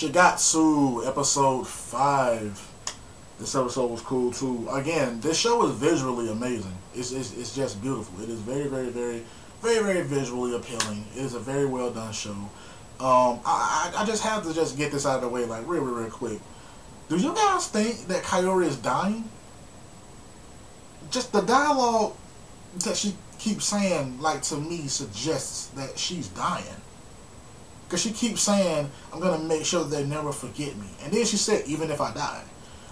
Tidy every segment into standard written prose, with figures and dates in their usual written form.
Shigatsu, episode 5. This episode was cool too. Again, this show is visually amazing. It's just beautiful. It is very visually appealing. It is a very well done show. I just have to just get this out of the way, like real quick. Do you guys think that Kaori is dying? Just the dialogue that she keeps saying, like, to me, suggests that she's dying. Because she keeps saying, I'm going to make sure that they never forget me. And then she said, even if I die,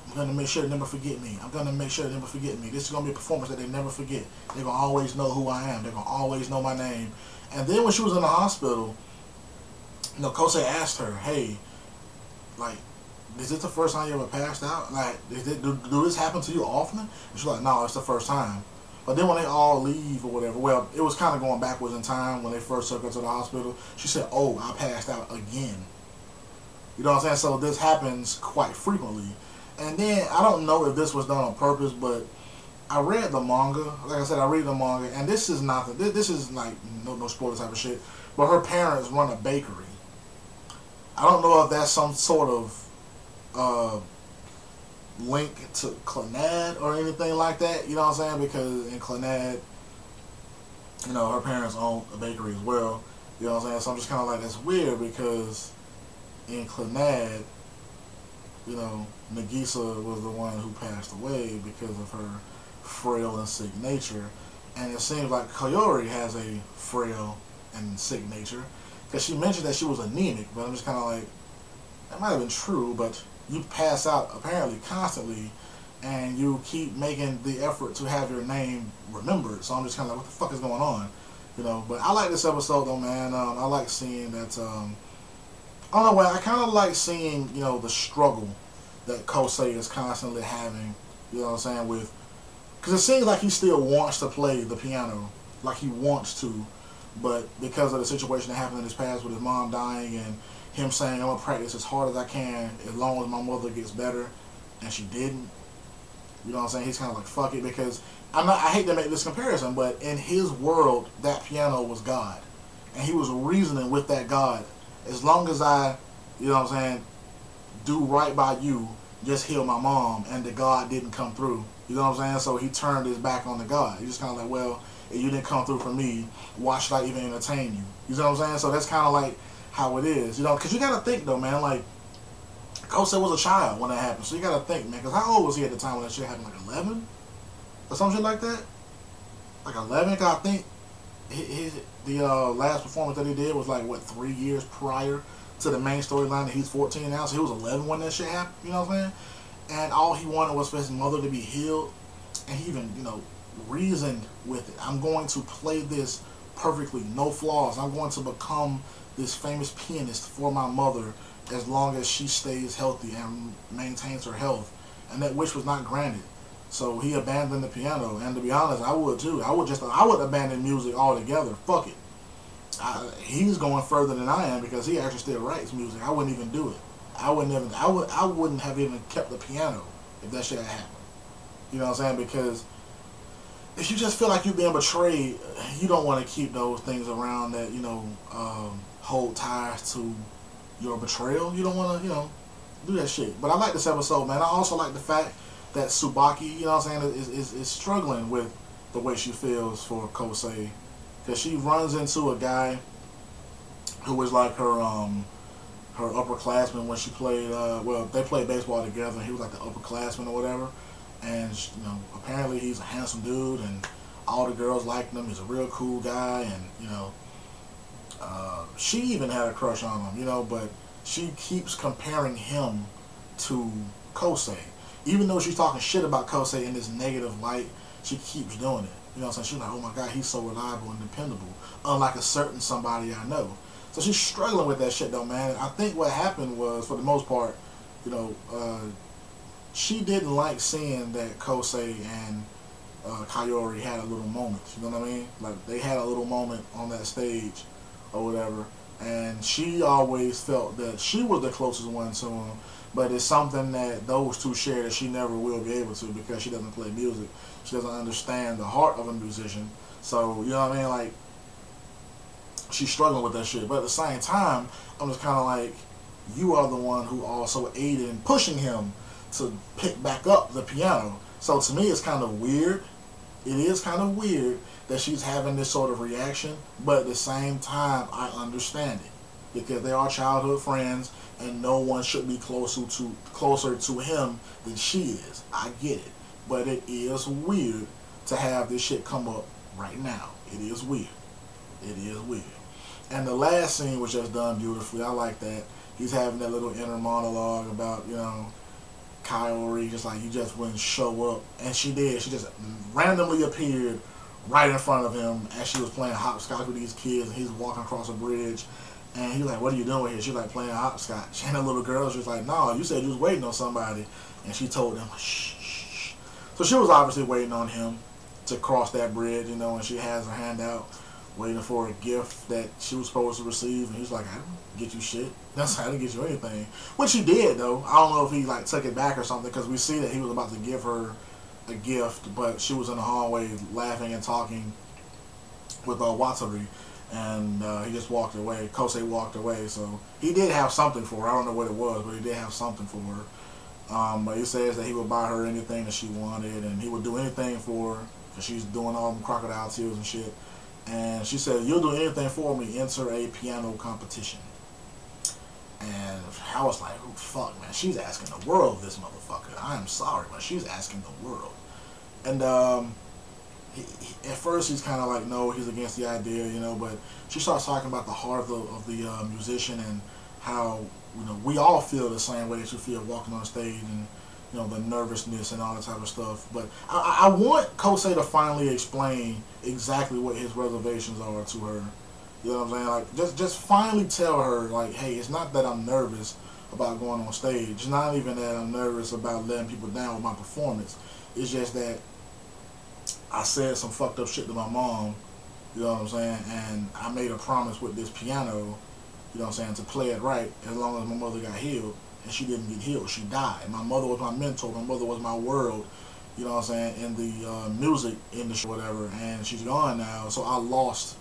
I'm going to make sure they never forget me. I'm going to make sure they never forget me. This is going to be a performance that they never forget. They're going to always know who I am. They're going to always know my name. And then when she was in the hospital, you know, Kosei asked her, hey, like, is this the first time you ever passed out? Like, do this happen to you often? And she's like, no, it's the first time. But then when they all leave or whatever, well, it was kind of going backwards in time when they first took her to the hospital. She said, oh, I passed out again. You know what I'm saying? So this happens quite frequently. And then, I don't know if this was done on purpose, but I read the manga. Like I said, I read the manga, and this is nothing. This is like no spoiler type of shit. But her parents run a bakery. I don't know if that's some sort of link to Clannad or anything like that, you know what I'm saying? Because in Clannad, you know, her parents own a bakery as well, you know what I'm saying? So I'm just kind of like, that's weird, because in Clannad, you know, Nagisa was the one who passed away because of her frail and sick nature, and it seems like Kaori has a frail and sick nature, because she mentioned that she was anemic, but I'm just kind of like, that might have been true, but you pass out apparently constantly, and you keep making the effort to have your name remembered. So I'm just kind of like, what the fuck is going on, you know? But I like this episode though, man. I like seeing that. I don't know why. I kind of like seeing, you know, the struggle that Kosei is constantly having. You know what I'm saying? With, because it seems like he still wants to play the piano, like he wants to, but because of the situation that happened in his past with his mom dying and him saying, I'm going to practice as hard as I can as long as my mother gets better, and she didn't. You know what I'm saying? He's kind of like, fuck it, because I hate to make this comparison, but in his world, that piano was God. And he was reasoning with that God. As long as I, you know what I'm saying, do right by you, just heal my mom, and the God didn't come through. You know what I'm saying? So he turned his back on the God. He's just kind of like, well, if you didn't come through for me, why should I even entertain you? You know what I'm saying? So that's kind of like how it is, you know, because you got to think, though, man, like, Kosei was a child when that happened, so you got to think, man, because how old was he at the time when that shit happened, like 11? Or some shit like that? Like 11, because I think the last performance that he did was, like, what, 3 years prior to the main storyline, that he's 14 now, so he was 11 when that shit happened, you know what I'm saying? And all he wanted was for his mother to be healed, and he even, you know, reasoned with it. I'm going to play this perfectly, no flaws. I'm going to become this famous pianist for my mother as long as she stays healthy and maintains her health, and that wish was not granted. So he abandoned the piano, and to be honest, I would too. I would abandon music altogether. Fuck it. He's going further than I am, because he actually still writes music. I wouldn't even do it. I wouldn't have even kept the piano if that shit had happened. You know what I'm saying? Because if you just feel like you're being betrayed, you don't want to keep those things around that, you know, hold ties to your betrayal. You don't want to, you know, do that shit. But I like this episode, man. I also like the fact that Tsubaki, you know what I'm saying, is struggling with the way she feels for Kosei, because she runs into a guy who was like her upperclassman when she played, well, they played baseball together, and he was like the upperclassman or whatever, and, you know, apparently he's a handsome dude, and all the girls liked him. He's a real cool guy, and, you know, she even had a crush on him, you know, but she keeps comparing him to Kosei. Even though she's talking shit about Kosei in this negative light, she keeps doing it. You know what I'm saying? She's like, oh my God, he's so reliable and dependable, unlike a certain somebody I know. So she's struggling with that shit, though, man. I think what happened was, for the most part, you know, she didn't like seeing that Kosei and Kaori had a little moment. You know what I mean? Like, they had a little moment on that stage or whatever, and she always felt that she was the closest one to him, but it's something that those two share that she never will be able to, because she doesn't play music. She doesn't understand the heart of a musician. So, you know what I mean? Like, she's struggling with that shit. But at the same time, I'm just kind of like, you are the one who also aided in pushing him to pick back up the piano. So to me, it's kind of weird. It is kind of weird that she's having this sort of reaction, but at the same time, I understand it because they are childhood friends, and no one should be closer to him than she is. I get it, but it is weird to have this shit come up right now. It is weird. It is weird. And the last scene was just done beautifully. I like that. He's having that little inner monologue about, you know, Kaori, just like, you just wouldn't show up. And she did. She just randomly appeared right in front of him as she was playing hopscotch with these kids, and he's walking across a bridge. And he's like, what are you doing here? She's like, playing hopscotch. And the little girl was just like, no, you said you was waiting on somebody. And she told him, shh, shh, shh. So she was obviously waiting on him to cross that bridge, you know, and she has her hand out, waiting for a gift that she was supposed to receive. And he's like, I didn't get you shit. I didn't get you anything. Which he did, though. I don't know if he, like, took it back or something, because we see that he was about to give her a gift, but she was in the hallway laughing and talking with Watari. And he just walked away. Kosei walked away. So he did have something for her. I don't know what it was, but he did have something for her. But he says that he would buy her anything that she wanted, and he would do anything for her, because she's doing all them crocodile tears and shit. And she said, you'll do anything for me, enter a piano competition. And I was like, oh, fuck, man. She's asking the world of this motherfucker. I am sorry, but she's asking the world. And at first he's kind of like, no, he's against the idea, you know, but she starts talking about the heart of the musician, and how, you know, we all feel the same way that you feel walking on stage, and, you know, the nervousness and all that type of stuff. But I want Kosei to finally explain exactly what his reservations are to her. You know what I'm saying? Like, just finally tell her, like, hey, it's not that I'm nervous about going on stage. It's not even that I'm nervous about letting people down with my performance. It's just that I said some fucked up shit to my mom, you know what I'm saying, and I made a promise with this piano, you know what I'm saying, to play it right as long as my mother got healed, and she didn't get healed. She died. My mother was my mentor. My mother was my world, you know what I'm saying, in the music industry, whatever, and she's gone now, so I lost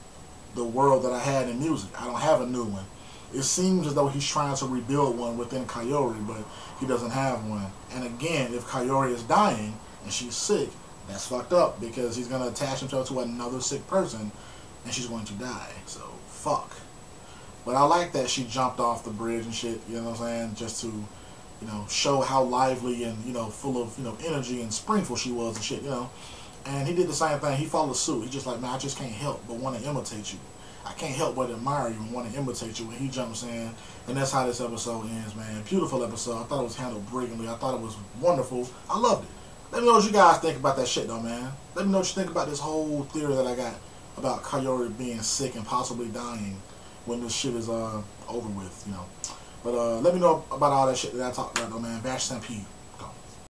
the world that I had in music. I don't have a new one. It seems as though he's trying to rebuild one within Kaori, but he doesn't have one. And again, if Kaori is dying and she's sick, that's fucked up, because he's going to attach himself to another sick person and she's going to die. So, fuck. But I like that she jumped off the bridge and shit, you know what I'm saying, just to, you know, show how lively and, you know, full of, you know, energy and springful she was and shit, you know. And he did the same thing. He followed suit. He's just like, man, I just can't help but want to imitate you. I can't help but admire you and want to imitate you. And he jumps in, and that's how this episode ends, man. Beautiful episode. I thought it was handled brilliantly. I thought it was wonderful. I loved it. Let me know what you guys think about that shit, though, man. Let me know what you think about this whole theory that I got about Kaori being sick and possibly dying when this shit is over with, you know. But let me know about all that shit that I talked about, though, man. Bash Stampede.